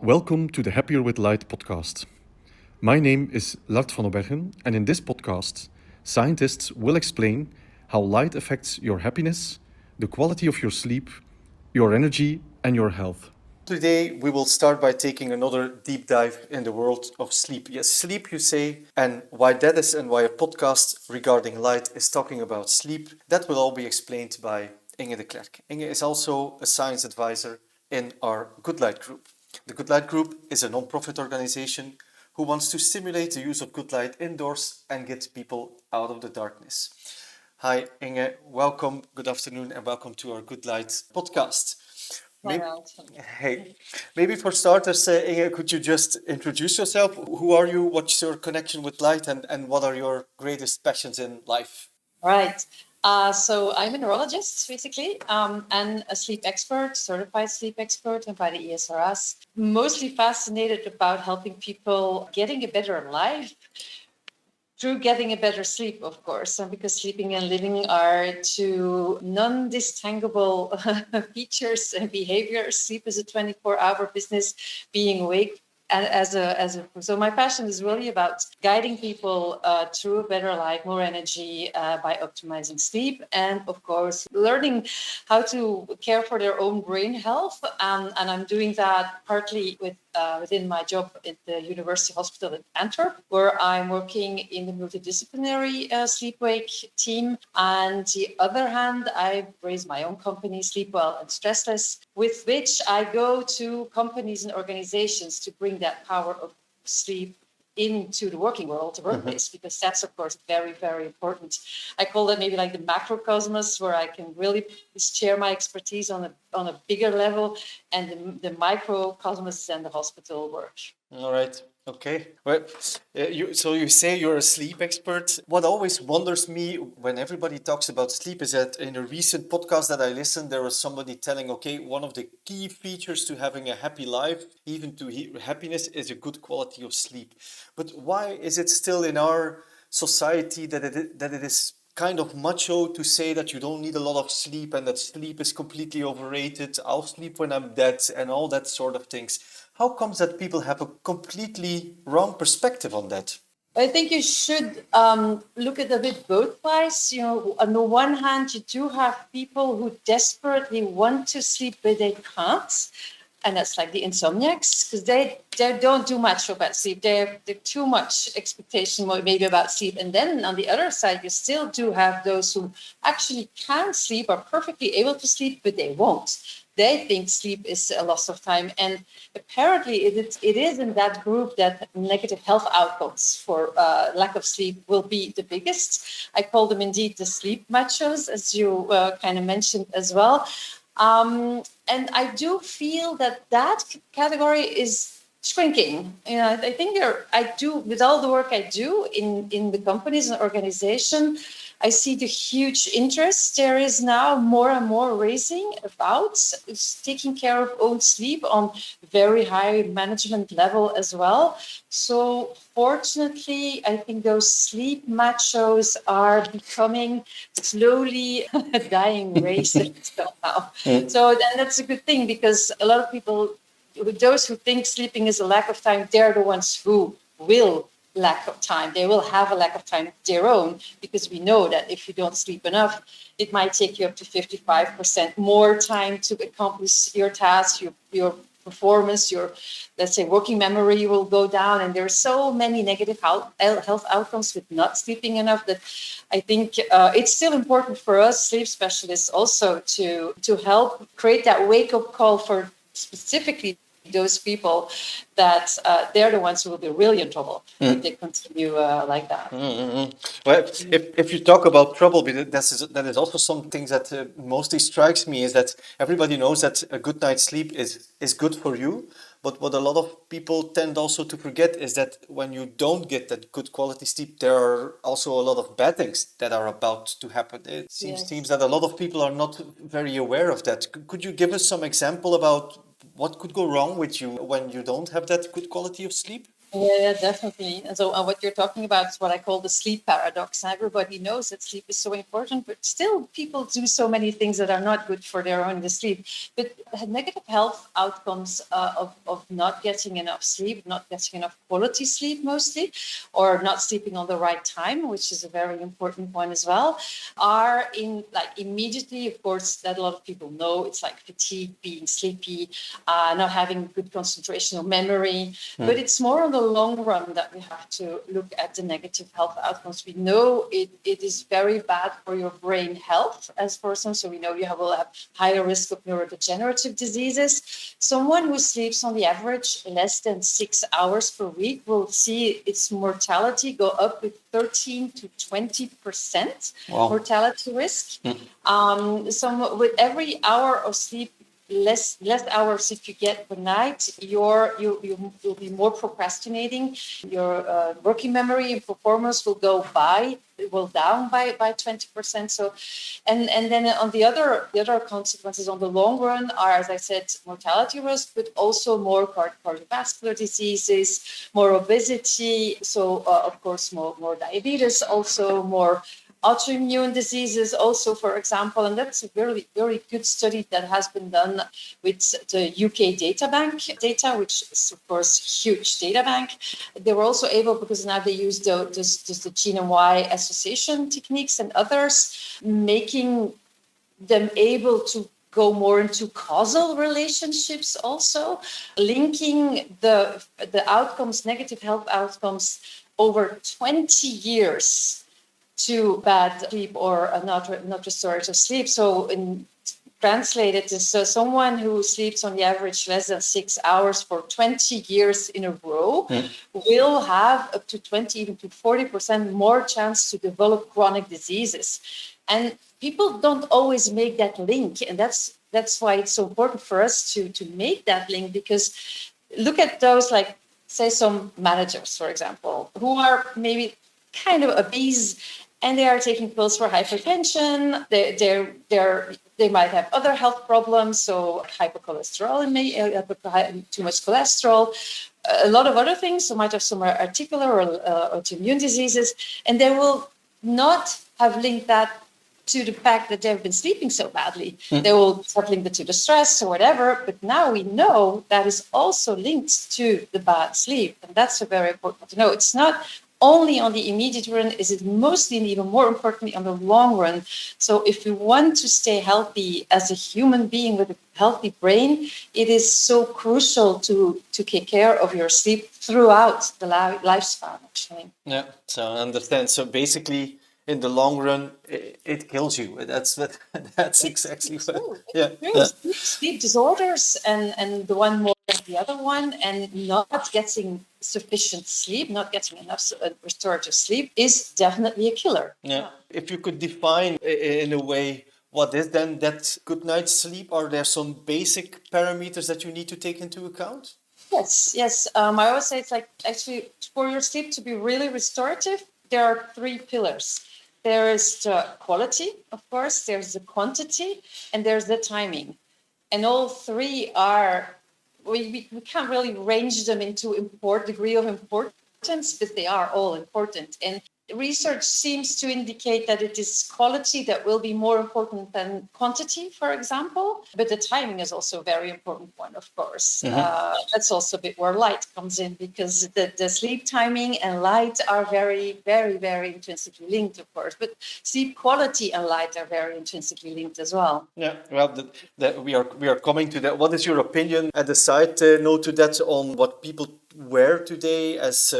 Welcome to the Happier with Light podcast. My name is Lart van Obergen, and in this podcast, scientists will explain how light affects your happiness, the quality of your sleep, your energy, and your health. Today, we will start by taking another deep dive in the world of sleep. Yes, sleep, you say, and why that is and why a podcast regarding light is talking about sleep. That will all be explained by Inge Declercq. Inge is also a science advisor in our Good Light Group. The Good Light Group is a non-profit organization who wants to stimulate the use of good light indoors and get people out of the darkness. Hi, Inge. Welcome. Good afternoon, and welcome to our Good Light podcast. Maybe for starters, Inge, could you just introduce yourself? Who are you? What's your connection with light, and what are your greatest passions in life? Right. So I'm a neurologist, basically, and a sleep expert, certified sleep expert, and by the ESRS. Mostly fascinated about helping people getting a better life through getting a better sleep, of course, and because sleeping and living are two non-distinguishable features and behaviors. Sleep is a 24-hour business. Being awake. And so my passion is really about guiding people through a better life, more energy by optimizing sleep, and of course learning how to care for their own brain health. And I'm doing that partly within my job at the University Hospital in Antwerp, where I'm working in the multidisciplinary sleep-wake team. And the other hand, I've raised my own company, Sleep Well and Stressless, with which I go to companies and organizations to bring that power of sleep into the working world, the workplace, because that's, of course, very, very important. I call that maybe like the macrocosmos, where I can really share my expertise on a bigger level, and the microcosmos and the hospital work. All right. Okay. Well, you say you're a sleep expert. What always wonders me when everybody talks about sleep is that in a recent podcast that I listened, there was somebody telling, okay, one of the key features to having a happy life, even to happiness, is a good quality of sleep. But why is it still in our society that it is kind of macho to say that you don't need a lot of sleep and that sleep is completely overrated? I'll sleep when I'm dead and all that sort of things. How comes that people have a completely wrong perspective on that? I think you should look at a bit both ways. You know, on the one hand, you do have people who desperately want to sleep, but they can't. And that's like the insomniacs, because they don't do much about sleep. They're too much expectation maybe about sleep. And then on the other side, you still do have those who actually can sleep, are perfectly able to sleep, but they won't. They think sleep is a loss of time. And apparently it is in that group that negative health outcomes for lack of sleep will be the biggest. I call them indeed the sleep machos, as you kind of mentioned as well. And I do feel that category is shrinking. You know, I think I do, with all the work I do in the companies and organization, I see the huge interest. There is now more and more raising about taking care of own sleep on very high management level as well. So fortunately, I think those sleep machos are becoming slowly a dying race somehow. So then that's a good thing, because a lot of people, those who think sleeping is a lack of time, they're the ones who will lack of time. They will have a lack of time of their own, because we know that if you don't sleep enough, it might take you up to 55% more time to accomplish your task, your performance, your, let's say, working memory will go down. And there are so many negative health outcomes with not sleeping enough that I think it's still important for us sleep specialists also to help create that wake-up call for specifically those people that they're the ones who will be really in trouble if they continue like that. Well, if you talk about trouble, that is also something that mostly strikes me, is that everybody knows that a good night's sleep is good for you. But what a lot of people tend also to forget is that when you don't get that good quality sleep, there are also a lot of bad things that are about to happen. It seems that a lot of people are not very aware of that. Could you give us some example about what could go wrong with you when you don't have that good quality of sleep? Yeah, definitely. And so what you're talking about is what I call the sleep paradox. Everybody knows that sleep is so important, but still people do so many things that are not good for their own sleep. But negative health outcomes of not getting enough sleep, not getting enough quality sleep mostly, or not sleeping on the right time, which is a very important one as well, are in like immediately, of course, that a lot of people know. It's like fatigue, being sleepy, not having good concentration or memory. But it's more on the long run that we have to look at the negative health outcomes. We know it is very bad for your brain health as person. So we know you will have higher risk of neurodegenerative diseases. Someone who sleeps on the average less than 6 hours per week will see its mortality go up with 13 to 20% mortality risk. With every hour of sleep, less hours if you get per night, you'll be more procrastinating. Your working memory and performance will down by 20%. So, and then on the other consequences on the long run are, as I said, mortality risk, but also more cardiovascular diseases, more obesity. So of course more diabetes, also more autoimmune diseases also, for example, and that's a very, very good study that has been done with the UK data, which is, of course, a huge data bank. They were also able, because now they use the genome Y association techniques and others, making them able to go more into causal relationships also, linking the outcomes, negative health outcomes over 20 years to bad sleep or not restorative sleep. So translated is someone who sleeps on the average less than 6 hours for 20 years in a row will have up to 20, even to 40% more chance to develop chronic diseases. And people don't always make that link. And that's why it's so important for us to make that link, because look at those, like, say, some managers, for example, who are maybe kind of obese, and they are taking pills for hypertension. They might have other health problems, so hypercholesterol, too much cholesterol, a lot of other things. So might have some articular or autoimmune diseases, and they will not have linked that to the fact that they've been sleeping so badly. They will have linked it to the stress or whatever, but now we know that is also linked to the bad sleep, and that's very important to know. It's not only on the immediate run, is it mostly and even more importantly on the long run. So if we want to stay healthy as a human being with a healthy brain, it is so crucial to take care of your sleep throughout the lifespan, actually. Yeah, so I understand. So basically, in the long run, it kills you. That's exactly what. Yeah. Sleep disorders and the one more than the other one, and not getting sufficient sleep, not getting enough restorative sleep is definitely a killer. Yeah. If you could define in a way what is then that good night's sleep, are there some basic parameters that you need to take into account? Yes. I always say it's like, actually, for your sleep to be really restorative, there are 3 pillars. There is the quality, of course, there's the quantity, and there's the timing. And all 3 are, we can't really range them into degree of importance, but they are all important. And research seems to indicate that it is quality that will be more important than quantity, for example. But the timing is also a very important one, of course. That's also a bit where light comes in, because the sleep timing and light are very, very, very intrinsically linked, of course. But sleep quality and light are very intrinsically linked as well. Yeah, well, we are coming to that. What is your opinion at the side note to that on what people wear today as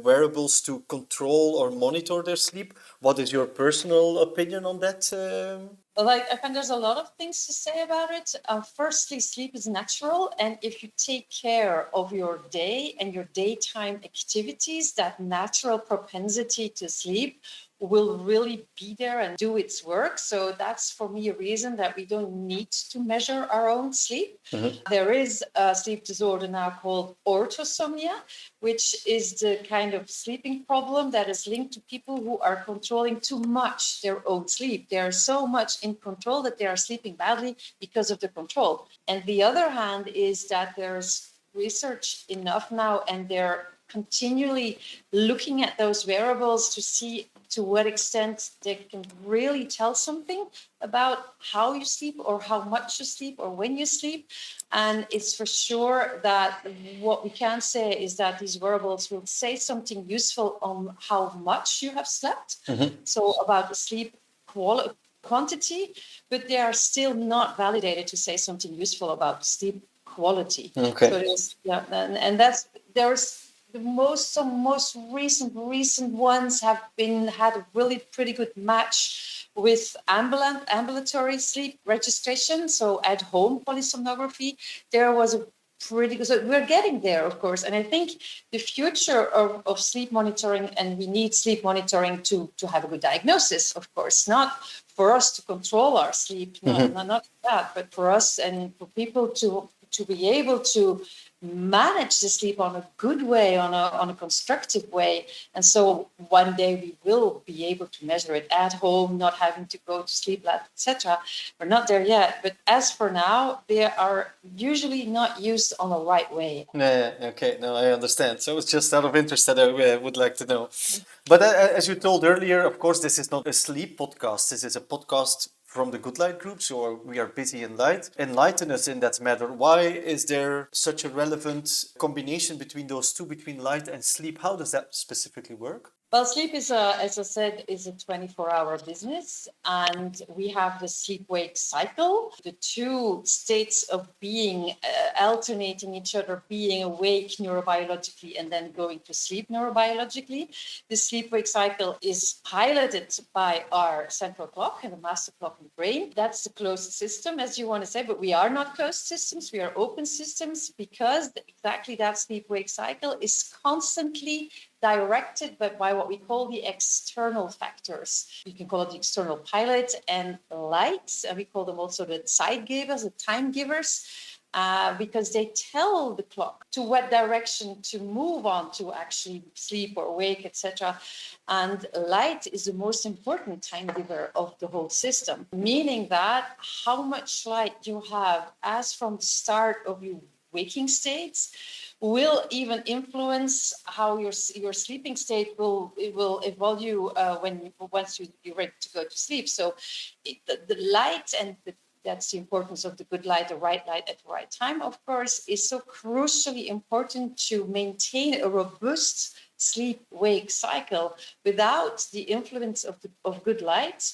wearables to control or monitor their sleep? What is your personal opinion on that? I find there's a lot of things to say about it. Firstly, sleep is natural, and if you take care of your day and your daytime activities, that natural propensity to sleep will really be there and do its work. So that's, for me, a reason that we don't need to measure our own sleep. There is a sleep disorder now called orthosomnia, which is the kind of sleeping problem that is linked to people who are controlling too much their own sleep. They are so much in control that they are sleeping badly because of the control. And the other hand is that there's research enough now, and they're continually looking at those wearables to see to what extent they can really tell something about how you sleep or how much you sleep or when you sleep. And it's for sure that what we can say is that these wearables will say something useful on how much you have slept. So about the sleep quantity, but they are still not validated to say something useful about sleep quality. Okay. So there's, and that's there's the most recent ones have had a really pretty good match with ambulatory sleep registration. So at home polysomnography, there was a pretty good. So we're getting there, of course. And I think the future of sleep monitoring, and we need sleep monitoring to have a good diagnosis, of course, not for us to control our sleep, not that, but for us and for people to be able to manage the sleep on a good way, on a constructive way. And so one day we will be able to measure it at home, not having to go to sleep lab, etc. We're not there yet, but as for now, they are usually not used on the right way. Yeah, okay, no, I understand. So it's just out of interest that I would like to know. But as you told earlier, of course, this is not a sleep podcast. This is a podcast from the Good Light group, so we are busy in light. Enlighten us in that matter. Why is there such a relevant combination between those two, between light and sleep? How does that specifically work? Well, sleep is, as I said, is a 24-hour business, and we have the sleep-wake cycle, the two states of being alternating each other, being awake neurobiologically and then going to sleep neurobiologically. The sleep-wake cycle is piloted by our central clock and the master clock in the brain. That's the closed system, as you want to say, but we are not closed systems, we are open systems, because exactly that sleep-wake cycle is constantly directed by what we call the external factors. You can call it the external pilot and light, and we call them also the side givers, the time givers, because they tell the clock to what direction to move on to actually sleep or wake, etc. And light is the most important time giver of the whole system, meaning that how much light you have as from the start of your waking states will even influence how your sleeping state will evolve once you're ready to go to sleep. So the light and that's the importance of the good light, the right light at the right time, of course, is so crucially important to maintain a robust sleep-wake cycle. Without the influence of good light,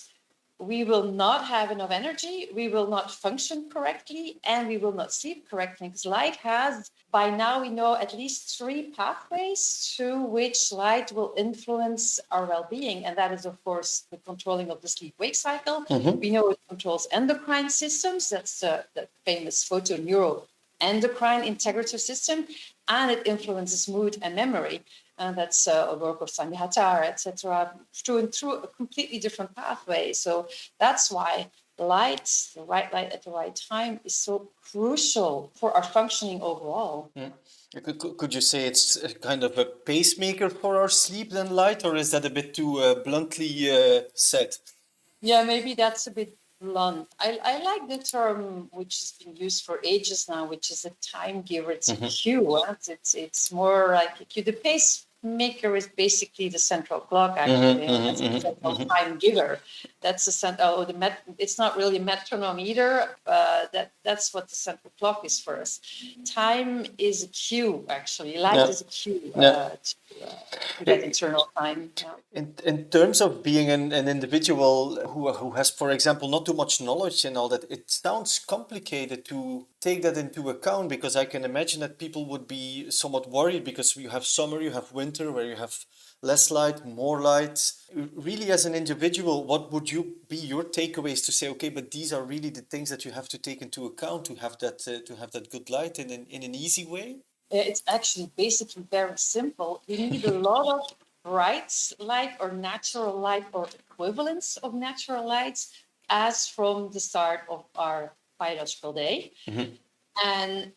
we will not have enough energy, we will not function correctly, and we will not sleep correctly. Because light has, by now we know at least 3 pathways through which light will influence our well-being. And that is, of course, the controlling of the sleep-wake cycle. We know it controls endocrine systems. That's the famous photoneuroendocrine integrative system. And it influences mood and memory. And that's a work of Sami Hattar, etc., through a completely different pathway. So that's why light, the right light at the right time, is so crucial for our functioning overall. Could you say it's a kind of a pacemaker for our sleep than light, or is that a bit too bluntly said? Yeah, maybe that's a bit blunt. I like the term which has been used for ages now, which is a time giver. It's a cue. It's more like a cue. The pacemaker is basically the central clock, actually. That's the central time giver. That's the it's not really a metronome either. That's what the central clock is for us. Time is a cue, actually. Light is a cue to that internal time. Yeah. In terms of being an individual who has, for example, not too much knowledge and all that, it sounds complicated to take that into account, because I can imagine that people would be somewhat worried, because you have summer, you have winter, where you have less light, more light. Really, as an individual, what would be your takeaways to say, okay, but these are really the things that you have to take into account to have that good light in an easy way? It's actually basically very simple. You need a lot of bright light or natural light or equivalents of natural lights as from the start of our biological day. And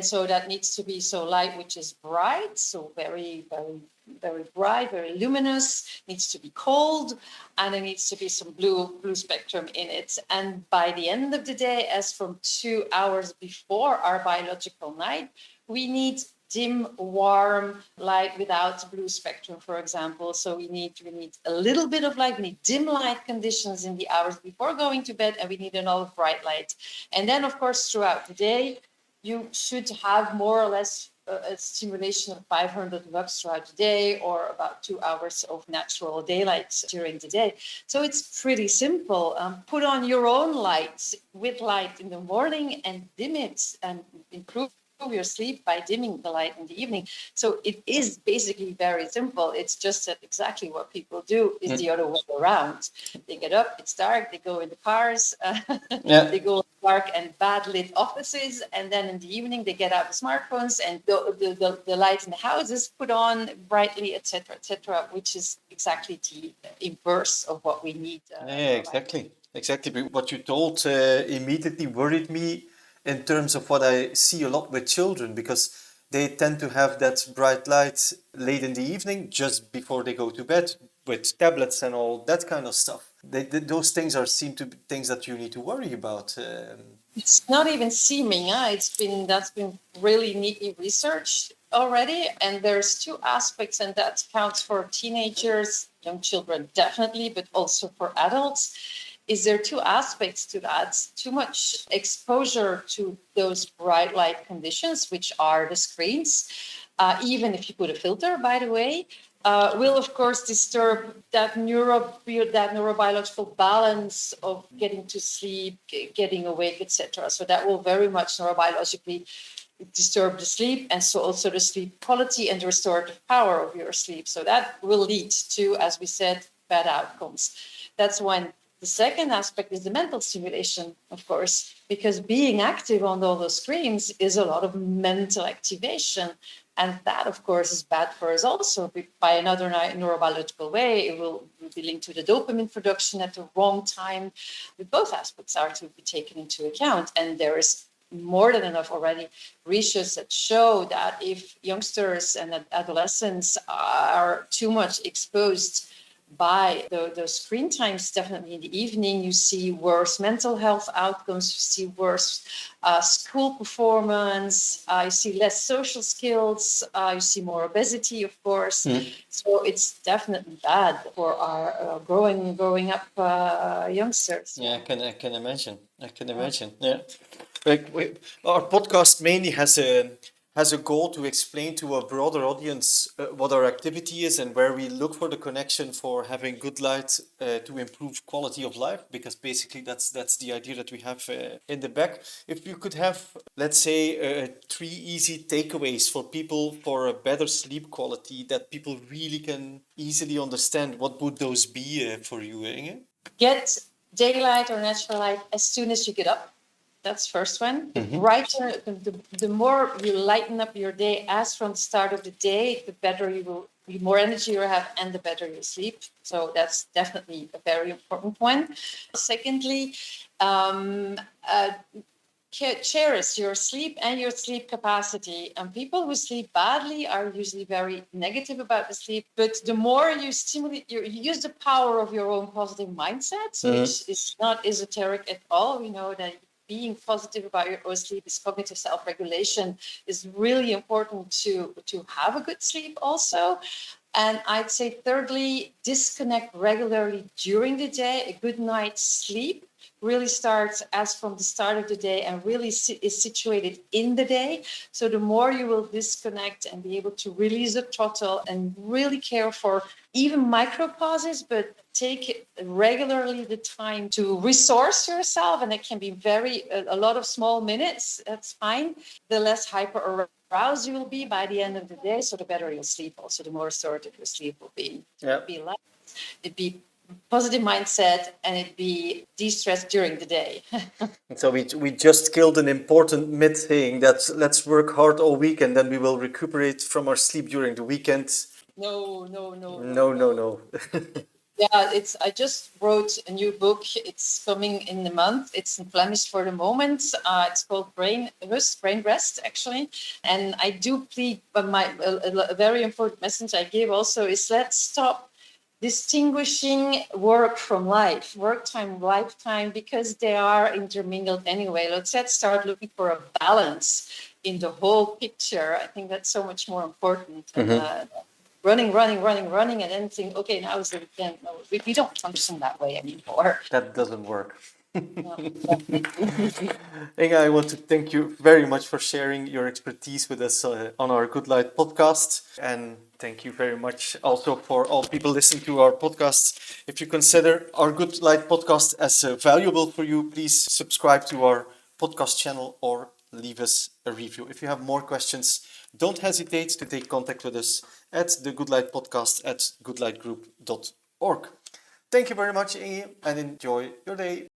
so that needs to be light which is bright, so very, very, very bright, very luminous, needs to be cold, and there needs to be some blue spectrum in it. And by the end of the day, as from 2 hours before our biological night, we need dim, warm light without blue spectrum, for example. So we need a little bit of light. We need dim light conditions in the hours before going to bed, and we need enough bright light. And then, of course, throughout the day, you should have more or less a stimulation of 500 lux throughout the day, or about 2 hours of natural daylight during the day. So it's pretty simple. Put on your own light with light in the morning and dim it and improve your sleep by dimming the light in the evening. So it is basically very simple. It's just that exactly what people do is the other way around. They get up, it's dark, they go in the cars, they go in dark and bad lit offices, and then in the evening they get out the smartphones and the light in the houses put on brightly, etc., which is exactly the inverse of what we need. Exactly. But what you told immediately worried me in terms of what I see a lot with children, because they tend to have that bright light late in the evening, just before they go to bed, with tablets and all that kind of stuff. Those things seem to be things that you need to worry about. It's not even seeming. That's been really neatly researched already. And there's two aspects, and that counts for teenagers, young children definitely, but also for adults. Is there two aspects to that? Too much exposure to those bright light conditions, which are the screens, even if you put a filter, by the way, will of course disturb that neurobiological balance of getting to sleep, getting awake, etc. So that will very much neurobiologically disturb the sleep, and so also the sleep quality and the restorative power of your sleep. So that will lead to, as we said, bad outcomes. That's one. The second aspect is the mental stimulation, of course, because being active on all those screens is a lot of mental activation. And that, of course, is bad for us also. By another neurobiological way, it will be linked to the dopamine production at the wrong time. Both aspects are to be taken into account. And there is more than enough already research that show that if youngsters and adolescents are too much exposed by the screen times, definitely in the evening, you see worse mental health outcomes, you see worse school performance, you see less social skills, you see more obesity, of course. So it's definitely bad for our growing up youngsters. Yeah, I can imagine. Yeah, our podcast mainly has a goal to explain to a broader audience what our activity is and where we look for the connection for having good light to improve quality of life, because basically that's the idea that we have in the back. If you could have, let's say, 3 easy takeaways for people for a better sleep quality that people really can easily understand, what would those be for you, Inge? Get daylight or natural light as soon as you get up. That's first one. The brighter, the more you lighten up your day as from the start of the day, the better you will, the more energy you have, and the better you sleep. So that's definitely a very important one. Secondly, cherish your sleep and your sleep capacity. And people who sleep badly are usually very negative about the sleep. But the more you stimulate, you use the power of your own positive mindset, which is not esoteric at all. We know that being positive about your own sleep is cognitive self-regulation, is really important to have a good sleep also. And I'd say thirdly, disconnect regularly during the day. A good night's sleep really starts as from the start of the day and really is situated in the day. So the more you will disconnect and be able to release the throttle and really care for even micro pauses, but take regularly the time to resource yourself, and it can be a lot of small minutes, that's fine. The less hyper aroused you will be by the end of the day, so the better you'll sleep also, the more restorative your sleep will be. Yeah. It'd be positive mindset, and it'd be de-stress during the day. So we just killed an important myth saying that let's work hard all week and then we will recuperate from our sleep during the weekend. No. Yeah, I just wrote a new book. It's coming in the month. It's in Flemish for the moment. It's called Brain Rest, actually. And I do plead, but a very important message I give also is let's stop distinguishing work from life, work time, lifetime, because they are intermingled anyway. Let's start looking for a balance in the whole picture. I think that's so much more important than running, and then think, okay, now is the weekend. No, we don't function that way anymore. That doesn't work. No, definitely. Inge, I want to thank you very much for sharing your expertise with us on our Good Light podcast. And thank you very much also for all people listening to our podcast. If you consider our Good Light podcast as valuable for you, please subscribe to our podcast channel or leave us a review. If you have more questions, don't hesitate to take contact with us at the Good Light podcast at goodlightgroup.org. Thank you very much, Inge, and enjoy your day.